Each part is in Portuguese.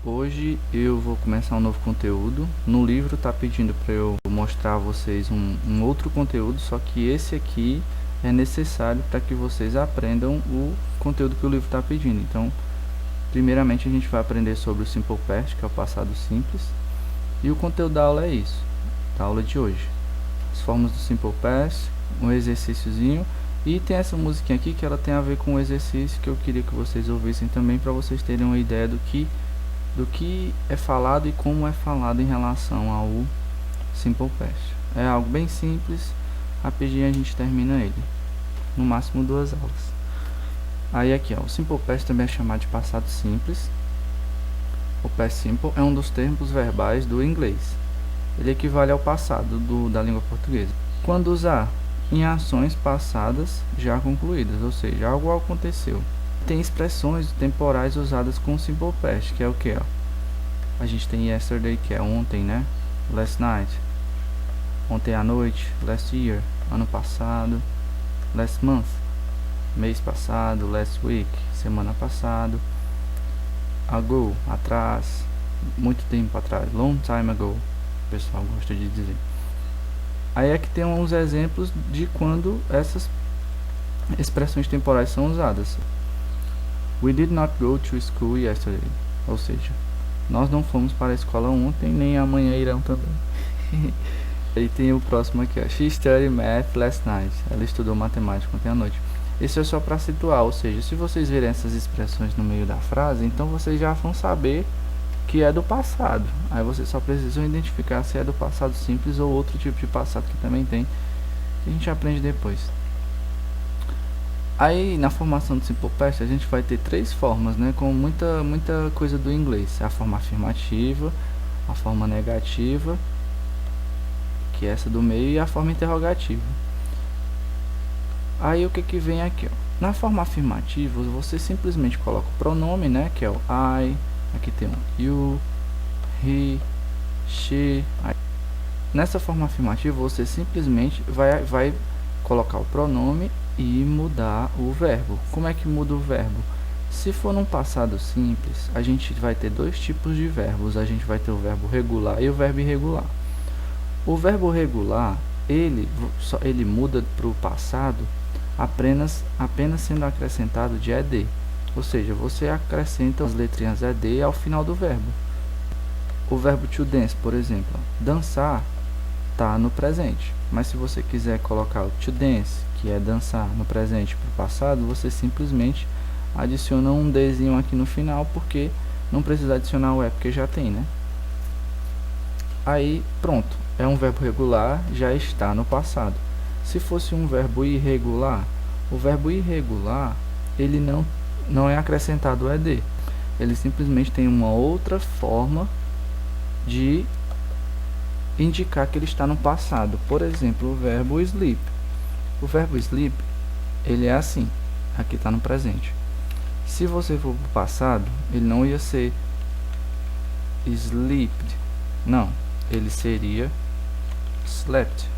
Hoje eu vou começar um novo conteúdo. No livro tá pedindo para eu mostrar a vocês um outro conteúdo, só que esse aqui é necessário para que vocês aprendam o conteúdo que o livro está pedindo. Então, primeiramente a gente vai aprender sobre o Simple Past, que é o passado simples, e o conteúdo da aula é isso, da aula de hoje. As formas do Simple Past, um exercíciozinho, e tem essa musiquinha aqui que ela tem a ver com o exercício que eu queria que vocês ouvissem também, para vocês terem uma ideia do que é falado e como é falado em relação ao Simple Past. É algo bem simples, rapidinho a gente termina ele, no máximo 2 aulas. Aí aqui, ó, o Simple Past também é chamado de passado simples. O Past Simple é um dos termos verbais do inglês. Ele equivale ao passado da língua portuguesa. Quando usar? Em ações passadas já concluídas, ou seja, algo aconteceu. Tem expressões temporais usadas com Simple Past, que é o que? A gente tem yesterday, que é ontem, né? Last night, ontem à noite. Last year, ano passado. Last month, mês passado. Last week, semana passada. Ago, atrás, muito tempo atrás. Long time ago, o pessoal gosta de dizer. Aí é que tem uns exemplos de quando essas expressões temporais são usadas. We did not go to school yesterday. Ou seja, nós não fomos para a escola ontem, nem amanhã irão também. Aí tem o próximo aqui, ó. She studied math last night. Ela estudou matemática ontem à noite. Isso é só para situar, ou seja, se vocês verem essas expressões no meio da frase, então vocês já vão saber que é do passado. Aí vocês só precisam identificar se é do passado simples ou outro tipo de passado que também tem, que a gente aprende depois. Aí na formação do Simple Past a gente vai ter 3 formas, né, com muita coisa do inglês. A forma afirmativa, a forma negativa, que é essa do meio, e a forma interrogativa. Aí o que vem aqui, ó? Na forma afirmativa você simplesmente coloca o pronome, né, que é o I. Aqui tem um you, he, she. Aí, nessa forma afirmativa você simplesmente vai colocar o pronome e mudar o verbo. Como é que muda o verbo? Se for num passado simples, a gente vai ter 2 tipos de verbos. A gente vai ter o verbo regular e o verbo irregular. O verbo regular, ele muda para o passado apenas sendo acrescentado de ed. Ou seja, você acrescenta as letrinhas ed ao final do verbo. O verbo to dance, por exemplo, dançar, está no presente. Mas se você quiser colocar o to dance, que é dançar, no presente para o passado, você simplesmente adiciona um dzinho aqui no final, porque não precisa adicionar o porque já tem, né? Aí, pronto, é um verbo regular, já está no passado. Se fosse um verbo irregular, o verbo irregular, ele não é acrescentado o ed. Ele simplesmente tem uma outra forma de indicar que ele está no passado. Por exemplo, o verbo sleep. O verbo sleep, ele é assim, aqui está no presente. Se você for para o passado, ele não ia ser slept, não, ele seria slept.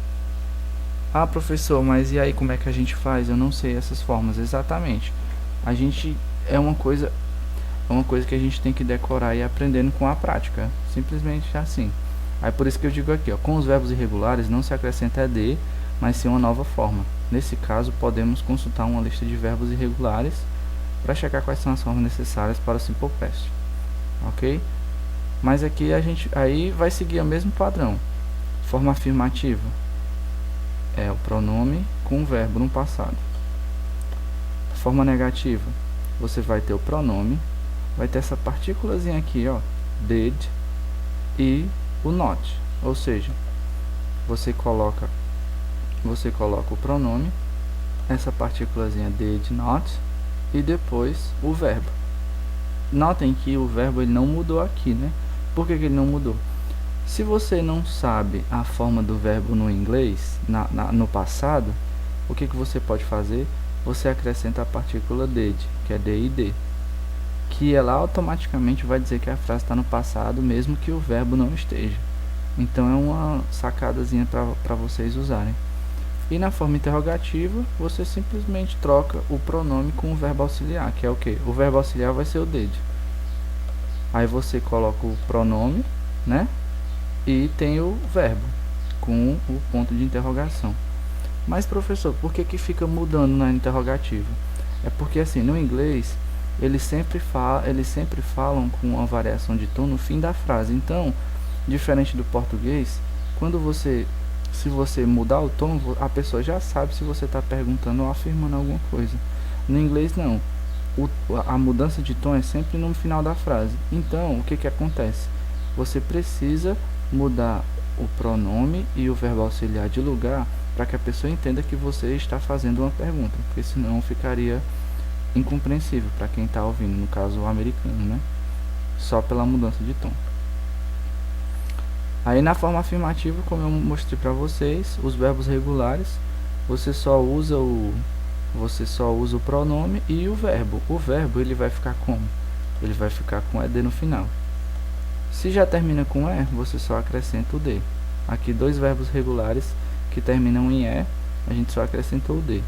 Ah, professor, mas e aí como é que a gente faz? Eu não sei essas formas exatamente. A gente é uma coisa que a gente tem que decorar e ir aprendendo com a prática, simplesmente assim. Aí por isso que eu digo aqui, ó, com os verbos irregulares não se acrescenta ed, mas sim uma nova forma. Nesse caso, podemos consultar uma lista de verbos irregulares para checar quais são as formas necessárias para o Simple Past, ok? Mas aqui a gente aí vai seguir o mesmo padrão. Forma afirmativa é o pronome com o verbo no passado. Forma negativa, você vai ter o pronome, vai ter essa partículazinha aqui, ó, did, e o not, ou seja, você coloca o pronome, essa partículazinha did, not, e depois o verbo. Notem que o verbo ele não mudou aqui, né? Por que ele não mudou? Se você não sabe a forma do verbo no inglês, no passado, o que você pode fazer? Você acrescenta a partícula did, que é did, que ela automaticamente vai dizer que a frase está no passado, mesmo que o verbo não esteja. Então é uma sacadazinha para vocês usarem. E na forma interrogativa, você simplesmente troca o pronome com o verbo auxiliar, que é o que? O verbo auxiliar vai ser o did. Aí você coloca o pronome, né? E tem o verbo com o ponto de interrogação. Mas professor, por que fica mudando na interrogativa? É porque assim, no inglês, eles sempre falam com uma variação de tom no fim da frase. Então, diferente do português, se você mudar o tom, a pessoa já sabe se você está perguntando ou afirmando alguma coisa. No inglês não. A mudança de tom é sempre no final da frase. Então, o que acontece? Você precisa mudar o pronome e o verbo auxiliar de lugar para que a pessoa entenda que você está fazendo uma pergunta, porque senão ficaria incompreensível para quem está ouvindo, no caso o americano, né? Só pela mudança de tom. Aí na forma afirmativa, como eu mostrei para vocês, os verbos regulares, você só usa o pronome e o verbo. O verbo ele vai ficar como? Ele vai ficar com ED no final. Se já termina com E, você só acrescenta o D. Aqui dois verbos regulares que terminam em E, a gente só acrescentou o D.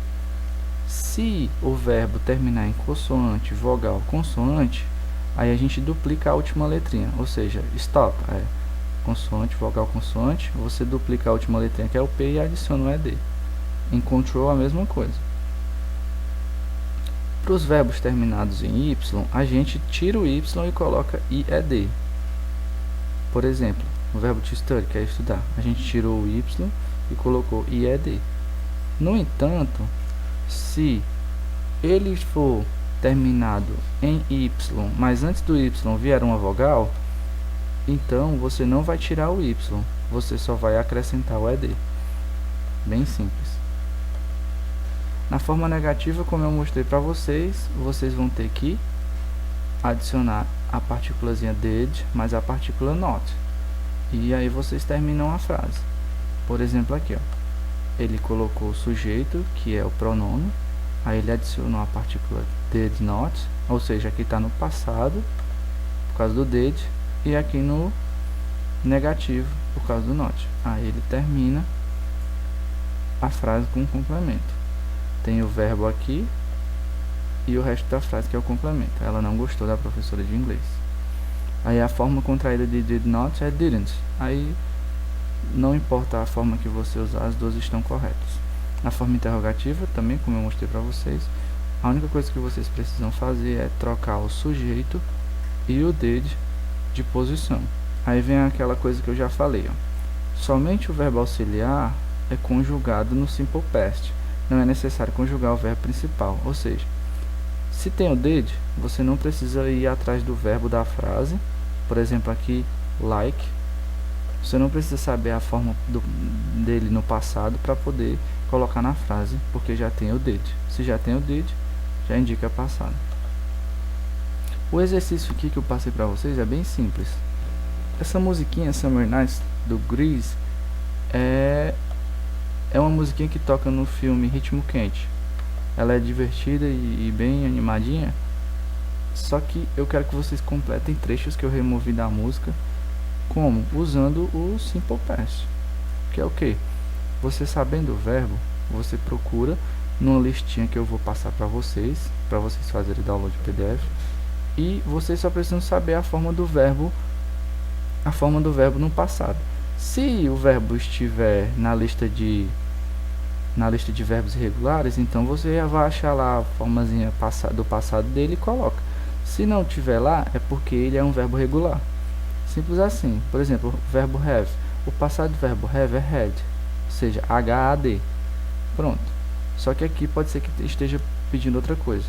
Se o verbo terminar em consoante, vogal, consoante, aí a gente duplica a última letrinha, ou seja, stop, consoante, vogal, consoante, você duplica a última letrinha que é o P e adiciona o ED. Em control a mesma coisa. Para os verbos terminados em Y, a gente tira o Y e coloca IED. Por exemplo, o verbo to study, que é estudar, a gente tirou o Y e colocou IED. No entanto, se ele for terminado em Y, mas antes do Y vier uma vogal, então você não vai tirar o Y, você só vai acrescentar o ED. Bem simples. Na forma negativa, como eu mostrei para vocês, vocês vão ter que adicionar a partículazinha did mais a partícula not. E aí vocês terminam a frase. Por exemplo, aqui, ó, ele colocou o sujeito, que é o pronome, aí ele adicionou a partícula did not, ou seja, aqui está no passado, por causa do did, e aqui no negativo, por causa do not. Aí ele termina a frase com um complemento. Tem o verbo aqui e o resto da frase que é o complemento. Ela não gostou da professora de inglês. Aí a forma contraída de did not é didn't. Aí não importa a forma que você usar, as duas estão corretas. Na forma interrogativa, também como eu mostrei para vocês, a única coisa que vocês precisam fazer é trocar o sujeito e o did de posição. Aí vem aquela coisa que eu já falei, ó. Somente o verbo auxiliar é conjugado no simple past. Não é necessário conjugar o verbo principal, ou seja, se tem o did, você não precisa ir atrás do verbo da frase. Por exemplo, aqui, like, você não precisa saber a forma dele no passado para poder colocar na frase, porque já tem o did. Se já tem o did, já indica passado. O exercício aqui que eu passei para vocês é bem simples. Essa musiquinha Summer Nights do Grease é uma musiquinha que toca no filme Ritmo Quente. Ela é divertida e bem animadinha. Só que eu quero que vocês completem trechos que eu removi da música. Como? Usando o Simple Past. Que é o que? Você sabendo o verbo, você procura numa listinha que eu vou passar para vocês fazerem download de PDF. E vocês só precisam saber a forma do verbo no passado. Se o verbo estiver na lista de verbos irregulares, então você vai achar lá a formazinha do passado dele e coloca. Se não tiver lá, é porque ele é um verbo regular. Simples assim. Por exemplo, o verbo have. O passado do verbo have é had, ou seja, H-A-D. Pronto. Só que aqui pode ser que esteja pedindo outra coisa.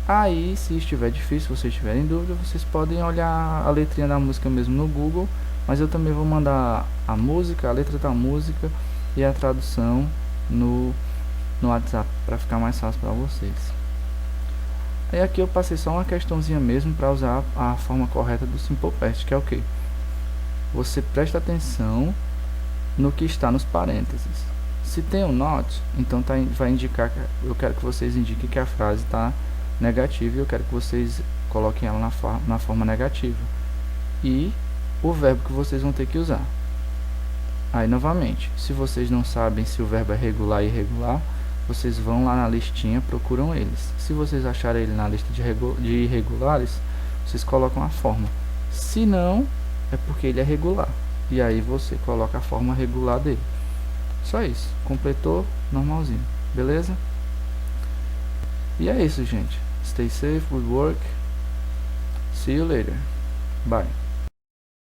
Aí, se estiver difícil, se vocês tiverem dúvida, vocês podem olhar a letrinha da música mesmo no Google, mas eu também vou mandar a música, a letra da música e a tradução no WhatsApp, para ficar mais fácil para vocês. Aí aqui eu passei só uma questãozinha mesmo para usar a forma correta do Simple Past, que é o que? Você presta atenção no que está nos parênteses. Se tem o not, então vai indicar, eu quero que vocês indiquem que a frase está negativa e eu quero que vocês coloquem ela na forma negativa. E o verbo que vocês vão ter que usar. Aí novamente, se vocês não sabem se o verbo é regular e irregular, vocês vão lá na listinha, procuram eles. Se vocês acharem ele na lista de irregulares, vocês colocam a forma. Se não, é porque ele é regular. E aí você coloca a forma regular dele. Só isso. Completou, normalzinho. Beleza? E é isso, gente. Stay safe, good work. See you later. Bye.